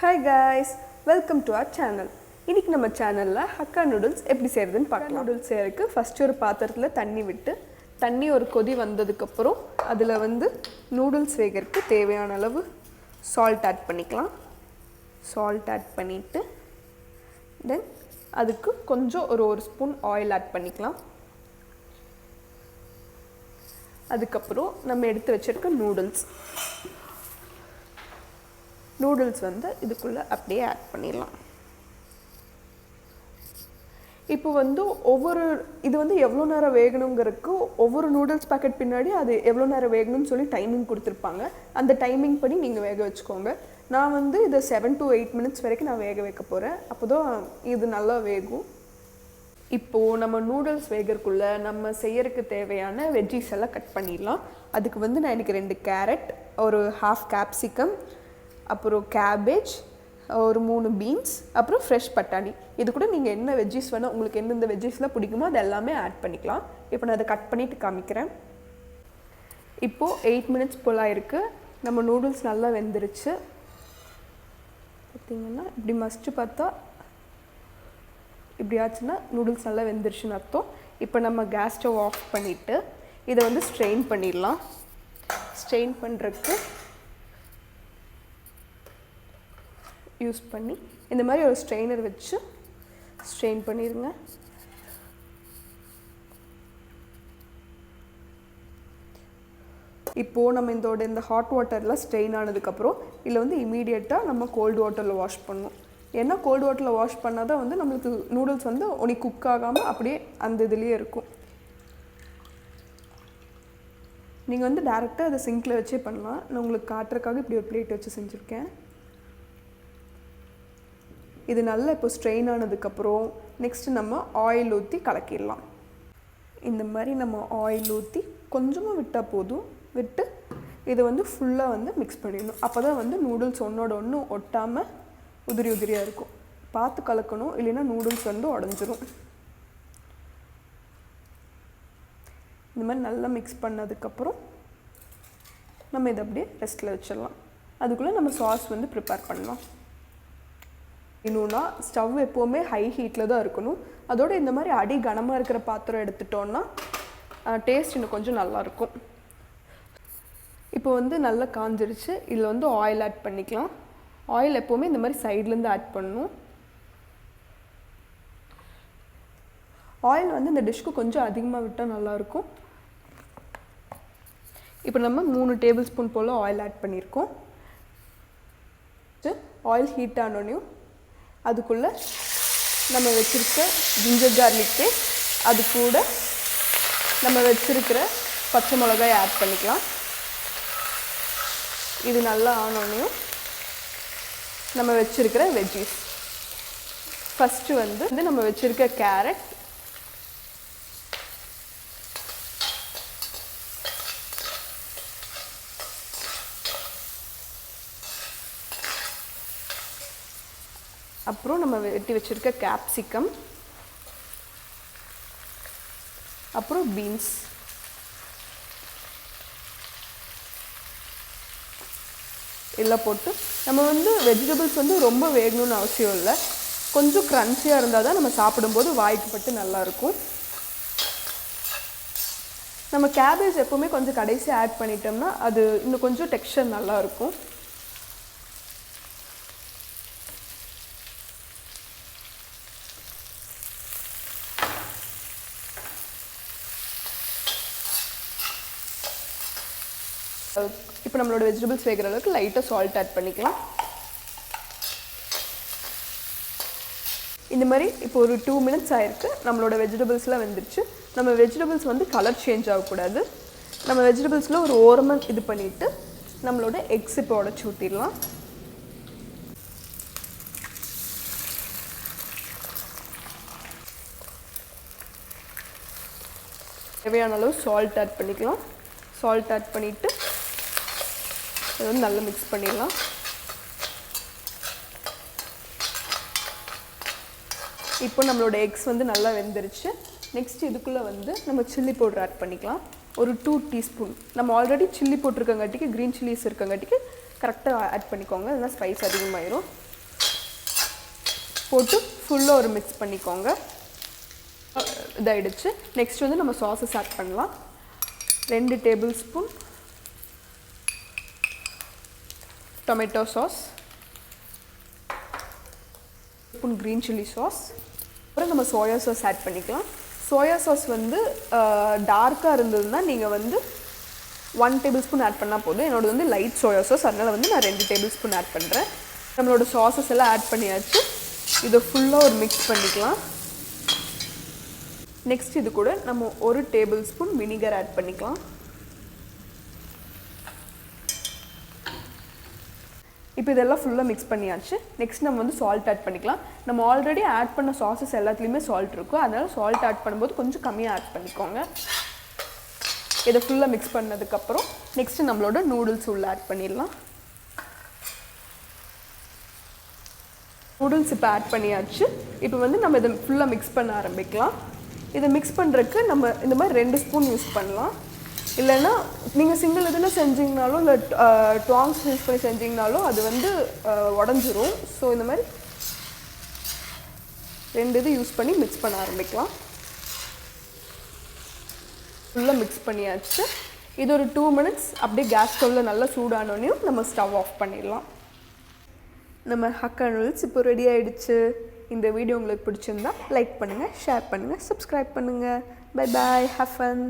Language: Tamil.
Hi guys, welcome to our channel. இன்னைக்கு நம்ம சேனல்ல ஹக்கா நூடுல்ஸ் எப்படி செய்யறதுன்னு பார்க்கலாம். நூடுல்ஸ் செய்யறதுக்கு ஃபர்ஸ்ட் ஒரு பாத்திரத்துல தண்ணி விட்டு தண்ணி ஒரு கொதி வந்ததுக்கு அப்புறம் அதுல வந்து நூடுல்ஸ் வேகறதுக்கு தேவையான அளவு salt ஆட் பண்ணிக்கலாம். salt ஆட் பண்ணிட்டு then அதுக்கு கொஞ்சம் ஒரு ஸ்பூன் ஆயில் ஆட் பண்ணிக்கலாம். அதுக்கு அப்புறம் நம்ம எடுத்து வச்சிருக்க நூடுல்ஸ் வந்து இதுக்குள்ள அப்படியே ஆட் பண்ணிடலாம். இப்போ வந்து இது வந்து எவ்வளோ நேரம் வேகணுங்கிறதுக்கு ஒவ்வொரு நூடுல்ஸ் பாக்கெட் பின்னாடி அது எவ்வளோ நேரம் வேகணும்னு சொல்லி டைமிங் கொடுத்துருப்பாங்க. அந்த டைமிங் படி நீங்கள் வேக வச்சுக்கோங்க. நான் வந்து இதை 7 to 8 minutes வரைக்கும் நான் வேக வைக்க போகிறேன். அப்போ தான் இது நல்லா வேகும். இப்போது நம்ம நூடுல்ஸ் வேகறதுக்குள்ள நம்ம செய்யறதுக்கு தேவையான வெஜ்ஜீஸ் எல்லாம் கட் பண்ணிடலாம். அதுக்கு வந்து நான் எனக்கு 2 கேரட், ஒரு half capsicum, அப்புறம் cabbage, ஒரு 3 பீன்ஸ், அப்புறம் ஃப்ரெஷ் பட்டாணி. இது கூட நீங்கள் என்ன வெஜ்ஜீஸ் வேணால் உங்களுக்கு எந்தெந்த வெஜ்ஜீஸ்லாம் பிடிக்குமோ அது எல்லாமே ஆட் பண்ணிக்கலாம். இப்போ நான் அதை கட் பண்ணிவிட்டு காமிக்கிறேன். இப்போது 8 minutes போல் ஆயிருக்கு. நம்ம நூடுல்ஸ் நல்லா வெந்துருச்சு. பார்த்திங்கன்னா இப்படி மஸ்ட்டு பார்த்தா இப்படி ஆச்சுன்னா நூடுல்ஸ் நல்லா வெந்துருச்சுன்னு அர்த்தம். இப்போ நம்ம கேஸ் ஸ்டவ் ஆஃப் பண்ணிவிட்டு இதை வந்து ஸ்ட்ரெயின் பண்ணிடலாம். ஸ்ட்ரெயின் பண்ணுறதுக்கு யூஸ் பண்ணி இந்த மாதிரி ஒரு ஸ்ட்ரெயினர் வச்சு ஸ்ட்ரெயின் பண்ணிடுங்க. இப்போது நம்ம இந்த ஹாட் வாட்டரில் ஸ்ட்ரெயின் ஆனதுக்கப்புறம் இதில் வந்து இமீடியட்டாக நம்ம கோல்டு வாட்டரில் வாஷ் பண்ணணும். ஏன்னா கோல்டு வாட்டரில் வாஷ் பண்ணால் தான் வந்து நம்மளுக்கு நூடுல்ஸ் வந்து ஒனி குக் ஆகாமல் அப்படியே அந்த இதுலேயே இருக்கும். நீங்கள் வந்து டேரெக்டாக அதை சிங்கில் வச்சே பண்ணலாம். நான் உங்களுக்கு காட்டுறதுக்காக இப்படி ஒரு பிளேட் வச்சு செஞ்சுருக்கேன். இது நல்லா இப்போ ஸ்ட்ரெயின் ஆனதுக்கப்புறம் நெக்ஸ்ட்டு நம்ம ஆயில் ஊற்றி கலக்கிடலாம். இந்த மாதிரி நம்ம ஆயில் ஊற்றி கொஞ்சமாக விட்டால் போதும். விட்டு இதை வந்து ஃபுல்லாக வந்து மிக்ஸ் பண்ணிடணும். அப்போ தான் வந்து நூடுல்ஸ் ஒன்றோட ஒன்று ஒட்டாமல் உதிரியாக இருக்கும். பார்த்து கலக்கணும், இல்லைன்னா நூடுல்ஸ் வந்து உடஞ்சிரும். இந்த மாதிரி நல்லா மிக்ஸ் பண்ணதுக்கப்புறம் நம்ம இதை அப்படியே ரெஸ்ட்டில் வச்சிடலாம். அதுக்குள்ளே நம்ம சாஸ் வந்து ப்ரிப்பேர் பண்ணலாம். இன்னொன்னா ஸ்டவ் எப்போவுமே ஹை ஹீட்டில் தான் இருக்கணும். அதோடு இந்த மாதிரி அடி கனமாக இருக்கிற பாத்திரம் எடுத்துட்டோன்னா டேஸ்ட் இன்னும் கொஞ்சம் நல்லாயிருக்கும். இப்போ வந்து நல்லா காஞ்சிருச்சு. இதில் வந்து ஆயில் ஆட் பண்ணிக்கலாம். ஆயில் எப்போவுமே இந்த மாதிரி சைட்லேருந்து ஆட் பண்ணணும். ஆயில் வந்து இந்த டிஷ்க்கு கொஞ்சம் அதிகமாக விட்டால் நல்லாயிருக்கும். இப்போ நம்ம 3 டேபிள் ஸ்பூன் போல் ஆயில் ஆட் பண்ணியிருக்கோம். ஆயில் ஹீட் ஆனோடனையும் அதுக்குள்ளே நம்ம வச்சுருக்க ஜிஞ்சர் கார்லிக் பேஸ்ட், அது கூட நம்ம வச்சுருக்கிற பச்சை மிளகாய் ஆட் பண்ணிக்கலாம். இது நல்லா ஆனோடனையும் நம்ம வச்சுருக்கிற வெஜ்ஜீஸ் ஃபஸ்ட்டு வந்து நம்ம வச்சுருக்க கேரட், அப்புறம் நம்ம வெட்டி வச்சுருக்க கேப்சிகம், அப்புறம் பீன்ஸ், எல்லாம் போட்டு நம்ம வந்து வெஜிடபிள்ஸ் வந்து ரொம்ப வேகணும்னு அவசியம் இல்லை. கொஞ்சம் க்ரன்ச்சியாக இருந்தால் தான் நம்ம சாப்பிடும்போது வாய்க்கு பட்டு நல்லாயிருக்கும். நம்ம கேபேஜ் எப்போவுமே கொஞ்சம் கடைசியாக ஆட் பண்ணிட்டோம்னா அது இன்னும் கொஞ்சம் டெக்ஸ்சர் நல்லாயிருக்கும். இப்போ நம்மளோட வெஜிடபிள்ஸ் வேகிற அளவுக்கு லைட்டாக சால்ட் ஆட் பண்ணிக்கலாம். இந்த மாதிரி இப்போ ஒரு 2 minutes ஆயிருக்கு. நம்மளோட வெஜிடபிள்ஸ்லாம் வெந்துருச்சு. நம்ம வெஜிடபிள்ஸ் வந்து கலர் சேஞ்ச் ஆகக்கூடாது. நம்ம வெஜிடபிள்ஸில் ஒரு ஓரமாக இது பண்ணிவிட்டு நம்மளோட எக்ஸ் இப்போ உடச்சி ஊற்றிடலாம். தேவையான அளவு சால்ட் ஆட் பண்ணிக்கலாம். சால்ட் ஆட் பண்ணிவிட்டு இதை வந்து நல்லா மிக்ஸ் பண்ணிடலாம். இப்போ நம்மளோட எக்ஸ் வந்து நல்லா வெந்துருச்சு. நெக்ஸ்ட் இதுக்குள்ளே வந்து நம்ம சில்லி பவுடர் ஆட் பண்ணிக்கலாம். ஒரு 2 teaspoon. நம்ம ஆல்ரெடி சில்லி போட்டிருக்கங்காட்டிக்கு க்ரீன் சில்லிஸ் இருக்கங்காட்டிக்கு கரெக்டாக ஆட் பண்ணிக்கோங்க. இல்லைனா ஸ்பைஸ் அதிகமாகிடும். போட்டு ஃபுல்லாக ஒரு மிக்ஸ் பண்ணிக்கோங்க. இதாகிடுச்சு. நெக்ஸ்ட் வந்து நம்ம சாஸஸ் ஆட் பண்ணலாம். 2 table spoon tomato sauce, spoon green chilli sauce, அப்புறம் நம்ம சோயா சாஸ் ஆட் பண்ணிக்கலாம். சோயா சாஸ் வந்து டார்க்காக இருந்ததுன்னா நீங்கள் வந்து 1 டேபிள் ஸ்பூன் ஆட் பண்ணால் போதும். என்னோடது வந்து லைட் சோயா சாஸ், அதனால் வந்து நான் 2 டேபிள் ஸ்பூன் ஆட் பண்ணுறேன். நம்மளோட சாஸஸ் எல்லாம் ஆட் பண்ணியாச்சு. இதை ஃபுல்லாக ஒரு மிக்ஸ் பண்ணிக்கலாம். நெக்ஸ்ட் இது கூட நம்ம 1 டேபிள் ஸ்பூன் வினிகர் ஆட் பண்ணிக்கலாம். இப்போ இதெல்லாம் ஃபுல்லாக மிக்ஸ் பண்ணியாச்சு. நெக்ஸ்ட் நம்ம வந்து சால்ட் ஆட் பண்ணிக்கலாம். நம்ம ஆல்ரெடி ஆட் பண்ண சாஸஸ் எல்லாத்துலேயுமே சால்ட் இருக்கும், அதனால் சால்ட் ஆட் பண்ணும்போது கொஞ்சம் கம்மியாக ஆட் பண்ணிக்கோங்க. இதை ஃபுல்லாக மிக்ஸ் பண்ணதுக்கப்புறம் நெக்ஸ்ட்டு நம்மளோட நூடுல்ஸ் உள்ள ஆட் பண்ணிடலாம். நூடுல்ஸ் இப்போ ஆட் பண்ணியாச்சு. இப்போ வந்து நம்ம இதை ஃபுல்லாக மிக்ஸ் பண்ண ஆரம்பிக்கலாம். இதை மிக்ஸ் பண்ணுறதுக்கு நம்ம இந்த மாதிரி 2 ஸ்பூன் யூஸ் பண்ணலாம். இல்லைன்னா நீங்கள் சிங்கிள் இதில் செஞ்சிங்கனாலும் இல்லை டாங்ஸ் யூஸ் பண்ணி செஞ்சிங்கனாலும் அது வந்து உடஞ்சிரும். ஸோ இந்த மாதிரி 2 இது யூஸ் பண்ணி மிக்ஸ் பண்ண ஆரம்பிக்கலாம். ஃபுல்லாக மிக்ஸ் பண்ணியாச்சு. இது ஒரு 2 மினிட்ஸ் அப்படியே கேஸ் ஸ்டவ்வில் நல்லா சூடானோனையும் நம்ம ஸ்டவ் ஆஃப் பண்ணிடலாம். நம்ம ஹக்கா நூடுல்ஸ் இப்போ ரெடி ஆகிடுச்சு. இந்த வீடியோ உங்களுக்கு பிடிச்சிருந்தா லைக் பண்ணுங்கள், ஷேர் பண்ணுங்கள், சப்ஸ்கிரைப் பண்ணுங்கள். Bye bye, have fun.